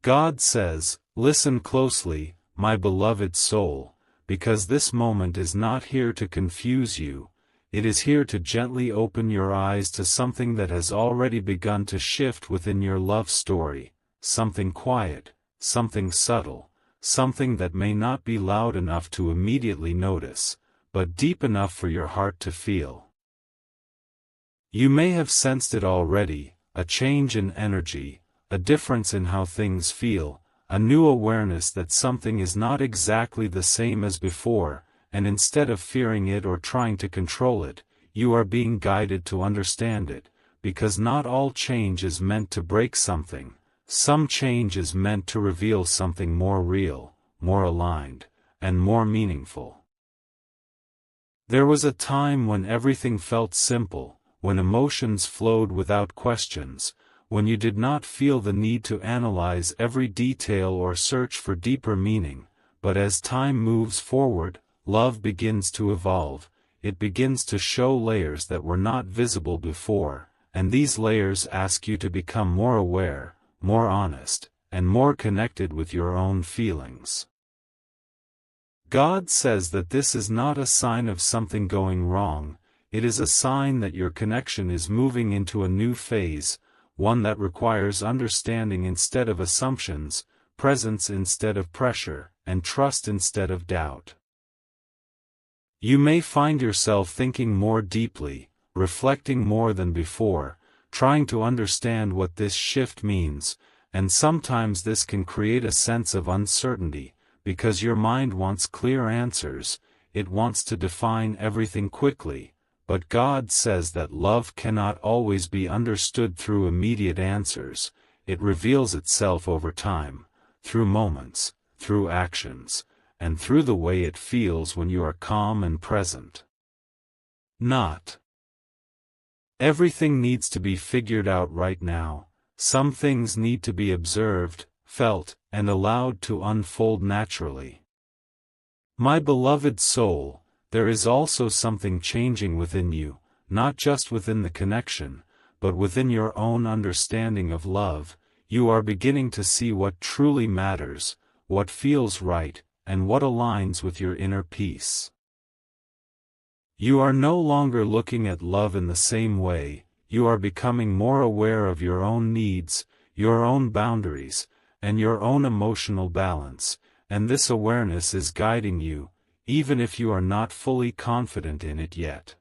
God says, "Listen closely, my beloved soul, because this moment is not here to confuse you, it is here to gently open your eyes to something that has already begun to shift within your love story, something quiet, something subtle, something that may not be loud enough to immediately notice, but deep enough for your heart to feel. You may have sensed it already, a change in energy, a difference in how things feel, a new awareness that something is not exactly the same as before, and instead of fearing it or trying to control it, you are being guided to understand it, because not all change is meant to break something, some change is meant to reveal something more real, more aligned, and more meaningful. There was a time when everything felt simple, when emotions flowed without questions, when you did not feel the need to analyze every detail or search for deeper meaning, but as time moves forward, love begins to evolve, it begins to show layers that were not visible before, and these layers ask you to become more aware, more honest, and more connected with your own feelings. God says that this is not a sign of something going wrong, it is a sign that your connection is moving into a new phase, one that requires understanding instead of assumptions, presence instead of pressure, and trust instead of doubt. You may find yourself thinking more deeply, reflecting more than before, trying to understand what this shift means, and sometimes this can create a sense of uncertainty, because your mind wants clear answers, it wants to define everything quickly, but God says that love cannot always be understood through immediate answers, it reveals itself over time, through moments, through actions, and through the way it feels when you are calm and present. Not everything needs to be figured out right now, some things need to be observed, felt, and allowed to unfold naturally. My beloved soul, there is also something changing within you, not just within the connection, but within your own understanding of love. You are beginning to see what truly matters, what feels right, and what aligns with your inner peace. You are no longer looking at love in the same way, you are becoming more aware of your own needs, your own boundaries, and your own emotional balance, and this awareness is guiding you, even if you are not fully confident in it yet.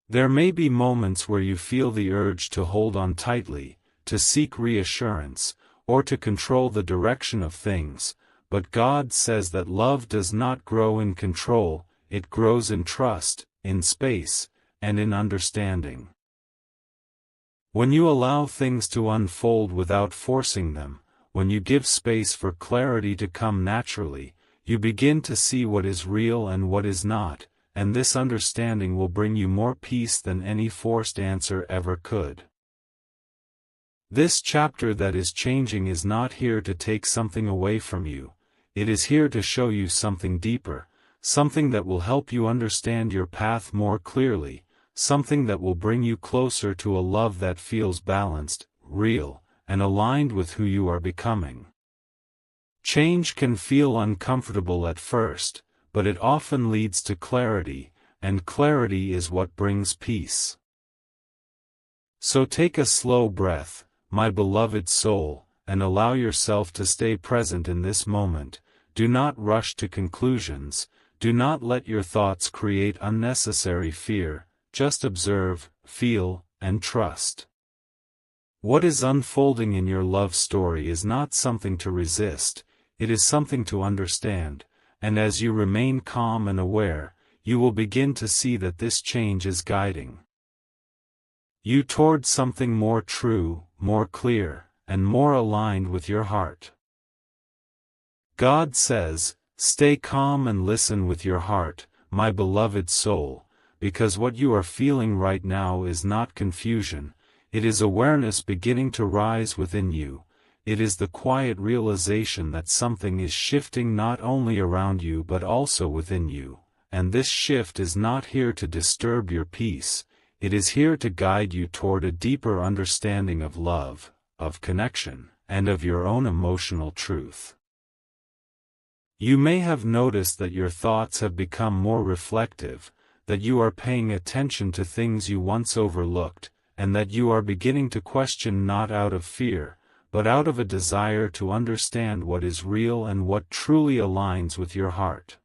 There may be moments where you feel the urge to hold on tightly, to seek reassurance, or to control the direction of things, but God says that love does not grow in control, it grows in trust, in space, and in understanding. When you allow things to unfold without forcing them, when you give space for clarity to come naturally, you begin to see what is real and what is not, and this understanding will bring you more peace than any forced answer ever could. This chapter that is changing is not here to take something away from you, it is here to show you something deeper, something that will help you understand your path more clearly, something that will bring you closer to a love that feels balanced, real, and aligned with who you are becoming. Change can feel uncomfortable at first, but it often leads to clarity, and clarity is what brings peace. So take a slow breath, my beloved soul, and allow yourself to stay present in this moment. Do not rush to conclusions, do not let your thoughts create unnecessary fear, just observe, feel, and trust. What is unfolding in your love story is not something to resist, it is something to understand, and as you remain calm and aware, you will begin to see that this change is guiding you toward something more true, more clear, and more aligned with your heart. God says, stay calm and listen with your heart, my beloved soul, because what you are feeling right now is not confusion, it is awareness beginning to rise within you, it is the quiet realization that something is shifting not only around you but also within you, and this shift is not here to disturb your peace, it is here to guide you toward a deeper understanding of love, of connection, and of your own emotional truth. You may have noticed that your thoughts have become more reflective, that you are paying attention to things you once overlooked, and that you are beginning to question not out of fear, but out of a desire to understand what is real and what truly aligns with your heart.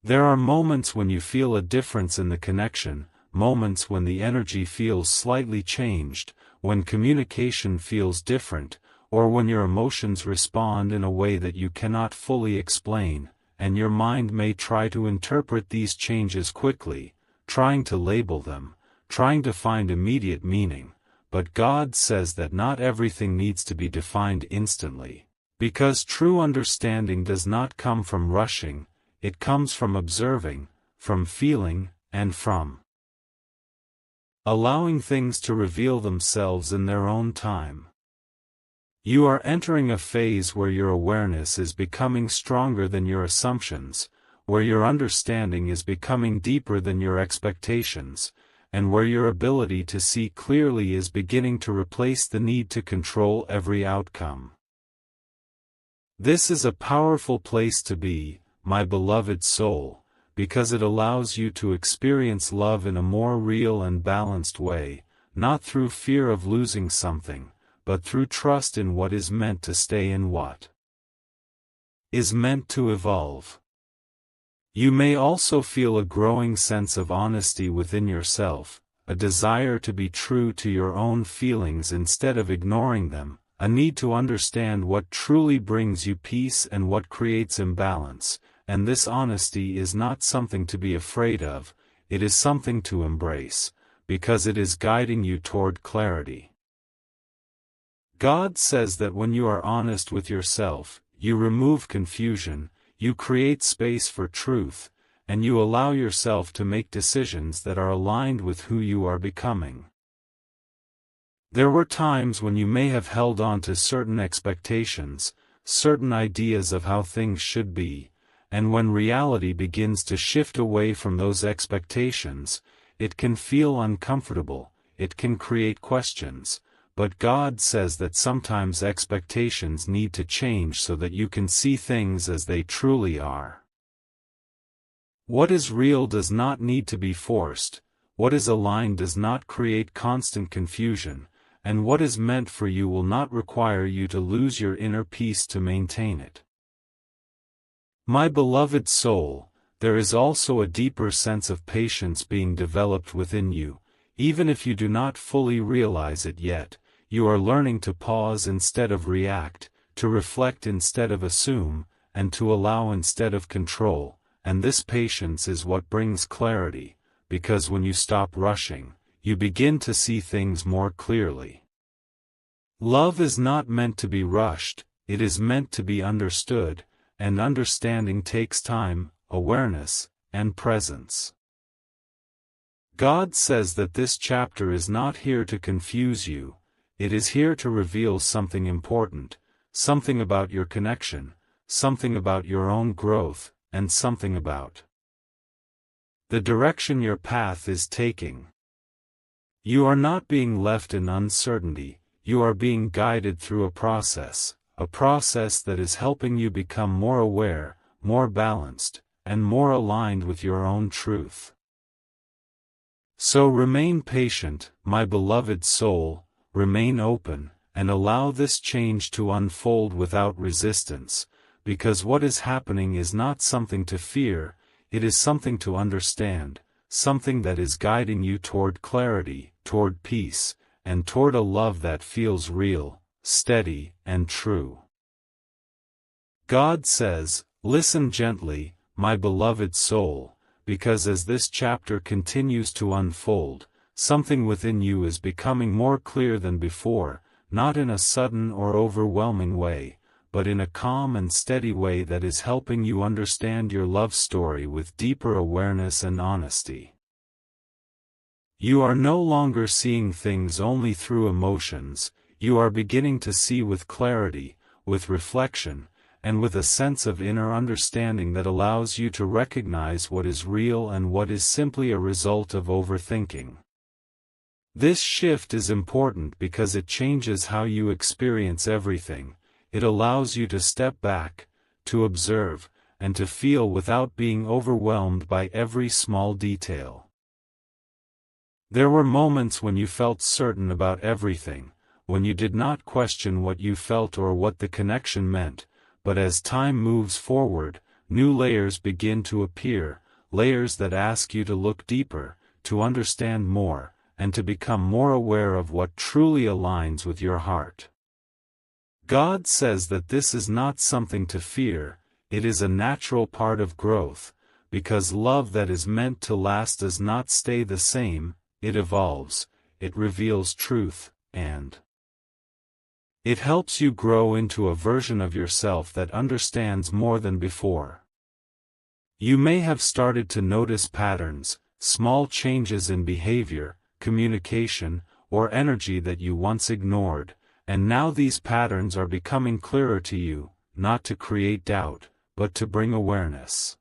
There are moments when you feel a difference in the connection, moments when the energy feels slightly changed, when communication feels different, or when your emotions respond in a way that you cannot fully explain, and your mind may try to interpret these changes quickly, trying to label them, trying to find immediate meaning, but God says that not everything needs to be defined instantly, because true understanding does not come from rushing, it comes from observing, from feeling, and from allowing things to reveal themselves in their own time. You are entering a phase where your awareness is becoming stronger than your assumptions, where your understanding is becoming deeper than your expectations, and where your ability to see clearly is beginning to replace the need to control every outcome. This is a powerful place to be, my beloved soul, because it allows you to experience love in a more real and balanced way, not through fear of losing something, but through trust in what is meant to stay and what is meant to evolve. You may also feel a growing sense of honesty within yourself, a desire to be true to your own feelings instead of ignoring them, a need to understand what truly brings you peace and what creates imbalance, and this honesty is not something to be afraid of, it is something to embrace, because it is guiding you toward clarity. God says that when you are honest with yourself, you remove confusion, you create space for truth, and you allow yourself to make decisions that are aligned with who you are becoming. There were times when you may have held on to certain expectations, certain ideas of how things should be, and when reality begins to shift away from those expectations, it can feel uncomfortable, it can create questions. But God says that sometimes expectations need to change so that you can see things as they truly are. What is real does not need to be forced, what is aligned does not create constant confusion, and what is meant for you will not require you to lose your inner peace to maintain it. My beloved soul, there is also a deeper sense of patience being developed within you, even if you do not fully realize it yet. You are learning to pause instead of react, to reflect instead of assume, and to allow instead of control, and this patience is what brings clarity, because when you stop rushing, you begin to see things more clearly. Love is not meant to be rushed, it is meant to be understood, and understanding takes time, awareness, and presence. God says that this chapter is not here to confuse you. It is here to reveal something important, something about your connection, something about your own growth, and something about the direction your path is taking. You are not being left in uncertainty, you are being guided through a process that is helping you become more aware, more balanced, and more aligned with your own truth. So remain patient, my beloved soul. Remain open, and allow this change to unfold without resistance, because what is happening is not something to fear, it is something to understand, something that is guiding you toward clarity, toward peace, and toward a love that feels real, steady, and true. God says, listen gently, my beloved soul, because as this chapter continues to unfold, something within you is becoming more clear than before, not in a sudden or overwhelming way, but in a calm and steady way that is helping you understand your love story with deeper awareness and honesty. You are no longer seeing things only through emotions, you are beginning to see with clarity, with reflection, and with a sense of inner understanding that allows you to recognize what is real and what is simply a result of overthinking. This shift is important because it changes how you experience everything. It allows you to step back, to observe, and to feel without being overwhelmed by every small detail. There were moments when you felt certain about everything, when you did not question what you felt or what the connection meant, but as time moves forward, new layers begin to appear, layers that ask you to look deeper, to understand more, and to become more aware of what truly aligns with your heart. God says that this is not something to fear, it is a natural part of growth, because love that is meant to last does not stay the same, it evolves, it reveals truth, and it helps you grow into a version of yourself that understands more than before. You may have started to notice patterns, small changes in behavior, communication, or energy that you once ignored, and now these patterns are becoming clearer to you, not to create doubt, but to bring awareness.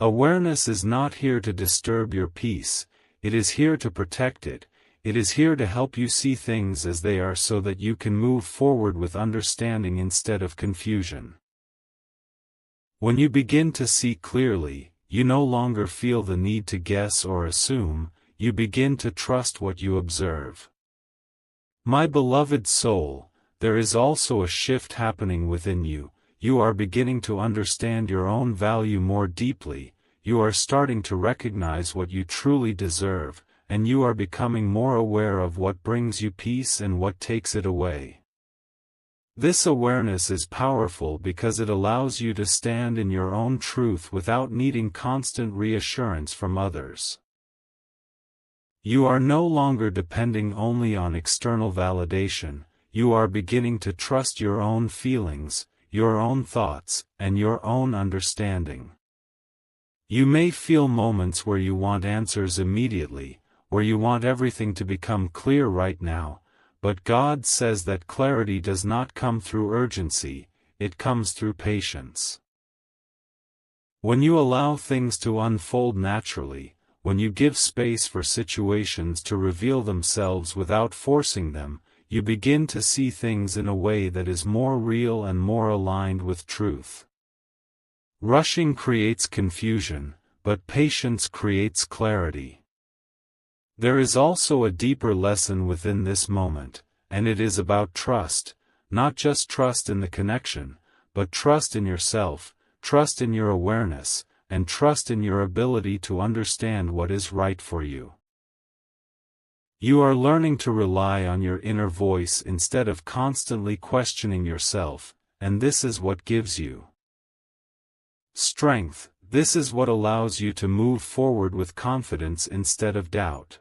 Awareness is not here to disturb your peace, it is here to protect it, it is here to help you see things as they are so that you can move forward with understanding instead of confusion. When you begin to see clearly, you no longer feel the need to guess or assume, you begin to trust what you observe. My beloved soul, there is also a shift happening within you, you are beginning to understand your own value more deeply, you are starting to recognize what you truly deserve, and you are becoming more aware of what brings you peace and what takes it away. This awareness is powerful because it allows you to stand in your own truth without needing constant reassurance from others. You are no longer depending only on external validation, you are beginning to trust your own feelings, your own thoughts, and your own understanding. You may feel moments where you want answers immediately, where you want everything to become clear right now, but God says that clarity does not come through urgency, it comes through patience. When you allow things to unfold naturally, when you give space for situations to reveal themselves without forcing them, you begin to see things in a way that is more real and more aligned with truth. Rushing creates confusion, but patience creates clarity. There is also a deeper lesson within this moment, and it is about trust, not just trust in the connection, but trust in yourself, trust in your awareness, and trust in your ability to understand what is right for you. You are learning to rely on your inner voice instead of constantly questioning yourself, and this is what gives you strength, this is what allows you to move forward with confidence instead of doubt.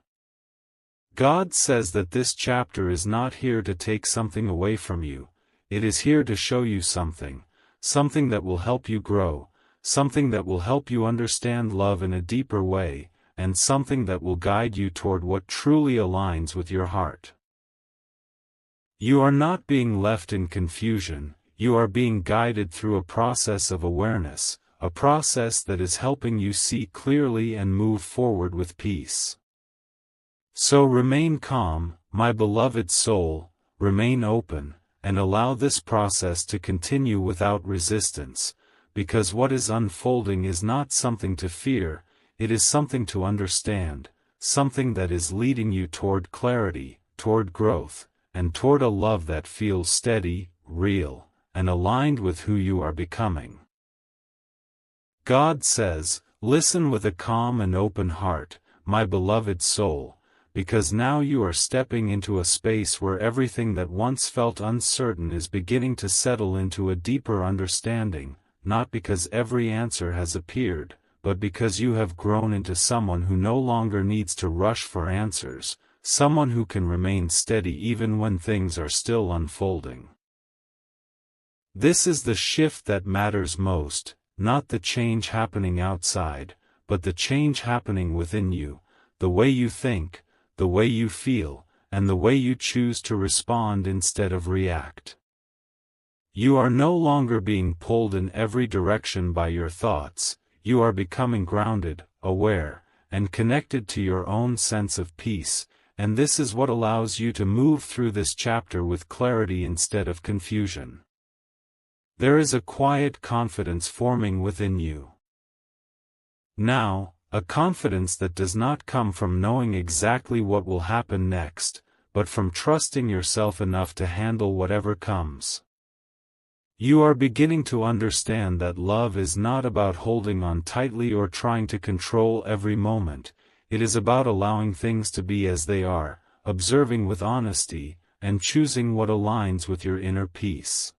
God says that this chapter is not here to take something away from you, it is here to show you something that will help you grow, something that will help you understand love in a deeper way, and something that will guide you toward what truly aligns with your heart. You are not being left in confusion, you are being guided through a process of awareness, a process that is helping you see clearly and move forward with peace. So remain calm, my beloved soul, remain open, and allow this process to continue without resistance, because what is unfolding is not something to fear, it is something to understand, something that is leading you toward clarity, toward growth, and toward a love that feels steady, real, and aligned with who you are becoming. God says, listen with a calm and open heart, my beloved soul, because now you are stepping into a space where everything that once felt uncertain is beginning to settle into a deeper understanding, not because every answer has appeared, but because you have grown into someone who no longer needs to rush for answers, someone who can remain steady even when things are still unfolding. This is the shift that matters most, not the change happening outside, but the change happening within you, the way you think, the way you feel, and the way you choose to respond instead of react. You are no longer being pulled in every direction by your thoughts, you are becoming grounded, aware, and connected to your own sense of peace, and this is what allows you to move through this chapter with clarity instead of confusion. There is a quiet confidence forming within you now, a confidence that does not come from knowing exactly what will happen next, but from trusting yourself enough to handle whatever comes. You are beginning to understand that love is not about holding on tightly or trying to control every moment. It is about allowing things to be as they are, observing with honesty, and choosing what aligns with your inner peace.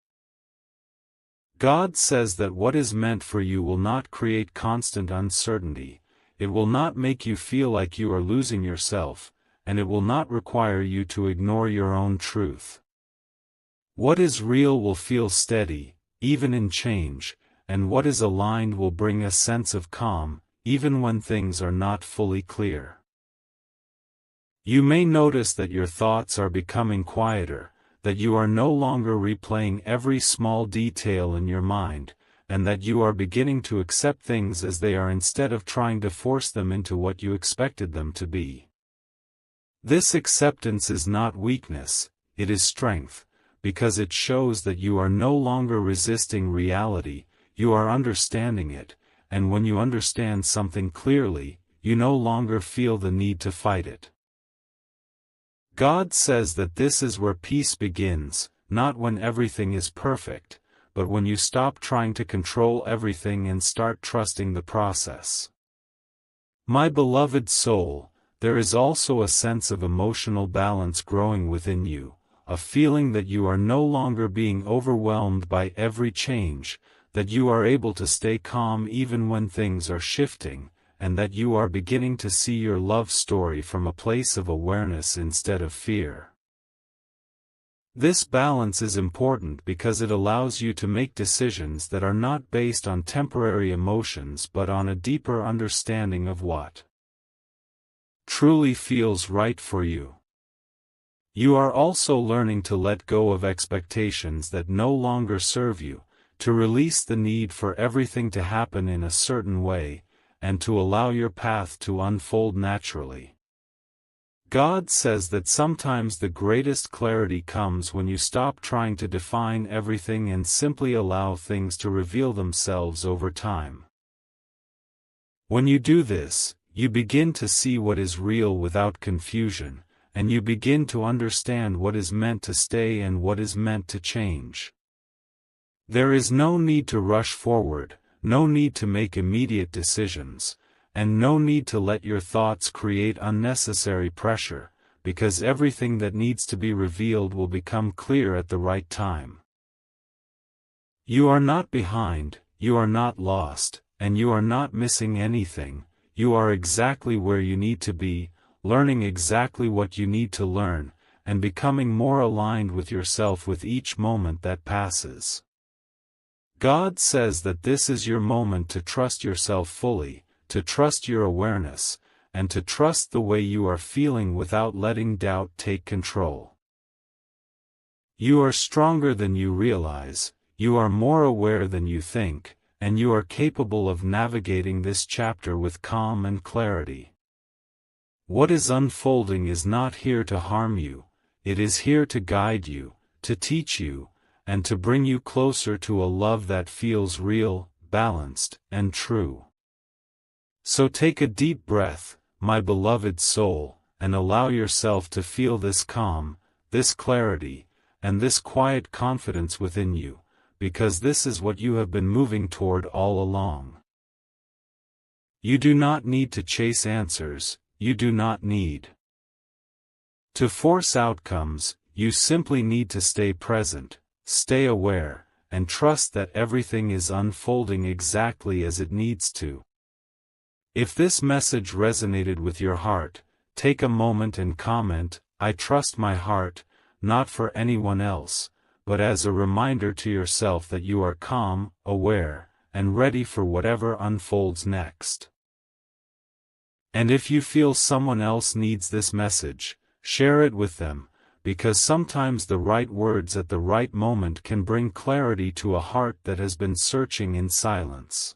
God says that what is meant for you will not create constant uncertainty, it will not make you feel like you are losing yourself, and it will not require you to ignore your own truth. What is real will feel steady, even in change, and what is aligned will bring a sense of calm, even when things are not fully clear. You may notice that your thoughts are becoming quieter, that you are no longer replaying every small detail in your mind, and that you are beginning to accept things as they are instead of trying to force them into what you expected them to be. This acceptance is not weakness, it is strength, because it shows that you are no longer resisting reality, you are understanding it, and when you understand something clearly, you no longer feel the need to fight it. God says that this is where peace begins, not when everything is perfect, but when you stop trying to control everything and start trusting the process. My beloved soul, there is also a sense of emotional balance growing within you, a feeling that you are no longer being overwhelmed by every change, that you are able to stay calm even when things are shifting, and that you are beginning to see your love story from a place of awareness instead of fear. This balance is important because it allows you to make decisions that are not based on temporary emotions but on a deeper understanding of what truly feels right for you. You are also learning to let go of expectations that no longer serve you, to release the need for everything to happen in a certain way, and to allow your path to unfold naturally. God says that sometimes the greatest clarity comes when you stop trying to define everything and simply allow things to reveal themselves over time. When you do this, you begin to see what is real without confusion, and you begin to understand what is meant to stay and what is meant to change. There is no need to rush forward, no need to make immediate decisions, and no need to let your thoughts create unnecessary pressure, because everything that needs to be revealed will become clear at the right time. You are not behind, you are not lost, and you are not missing anything. You are exactly where you need to be, learning exactly what you need to learn, and becoming more aligned with yourself with each moment that passes. God says that this is your moment to trust yourself fully, to trust your awareness, and to trust the way you are feeling without letting doubt take control. You are stronger than you realize, you are more aware than you think, and you are capable of navigating this chapter with calm and clarity. What is unfolding is not here to harm you, it is here to guide you, to teach you, and to bring you closer to a love that feels real, balanced, and true. So take a deep breath, my beloved soul, and allow yourself to feel this calm, this clarity, and this quiet confidence within you, because this is what you have been moving toward all along. You do not need to chase answers, you do not need to force outcomes, you simply need to stay present, stay aware, and trust that everything is unfolding exactly as it needs to. If this message resonated with your heart, take a moment and comment, "I trust my heart," not for anyone else, but as a reminder to yourself that you are calm, aware, and ready for whatever unfolds next. And if you feel someone else needs this message, share it with them, because sometimes the right words at the right moment can bring clarity to a heart that has been searching in silence.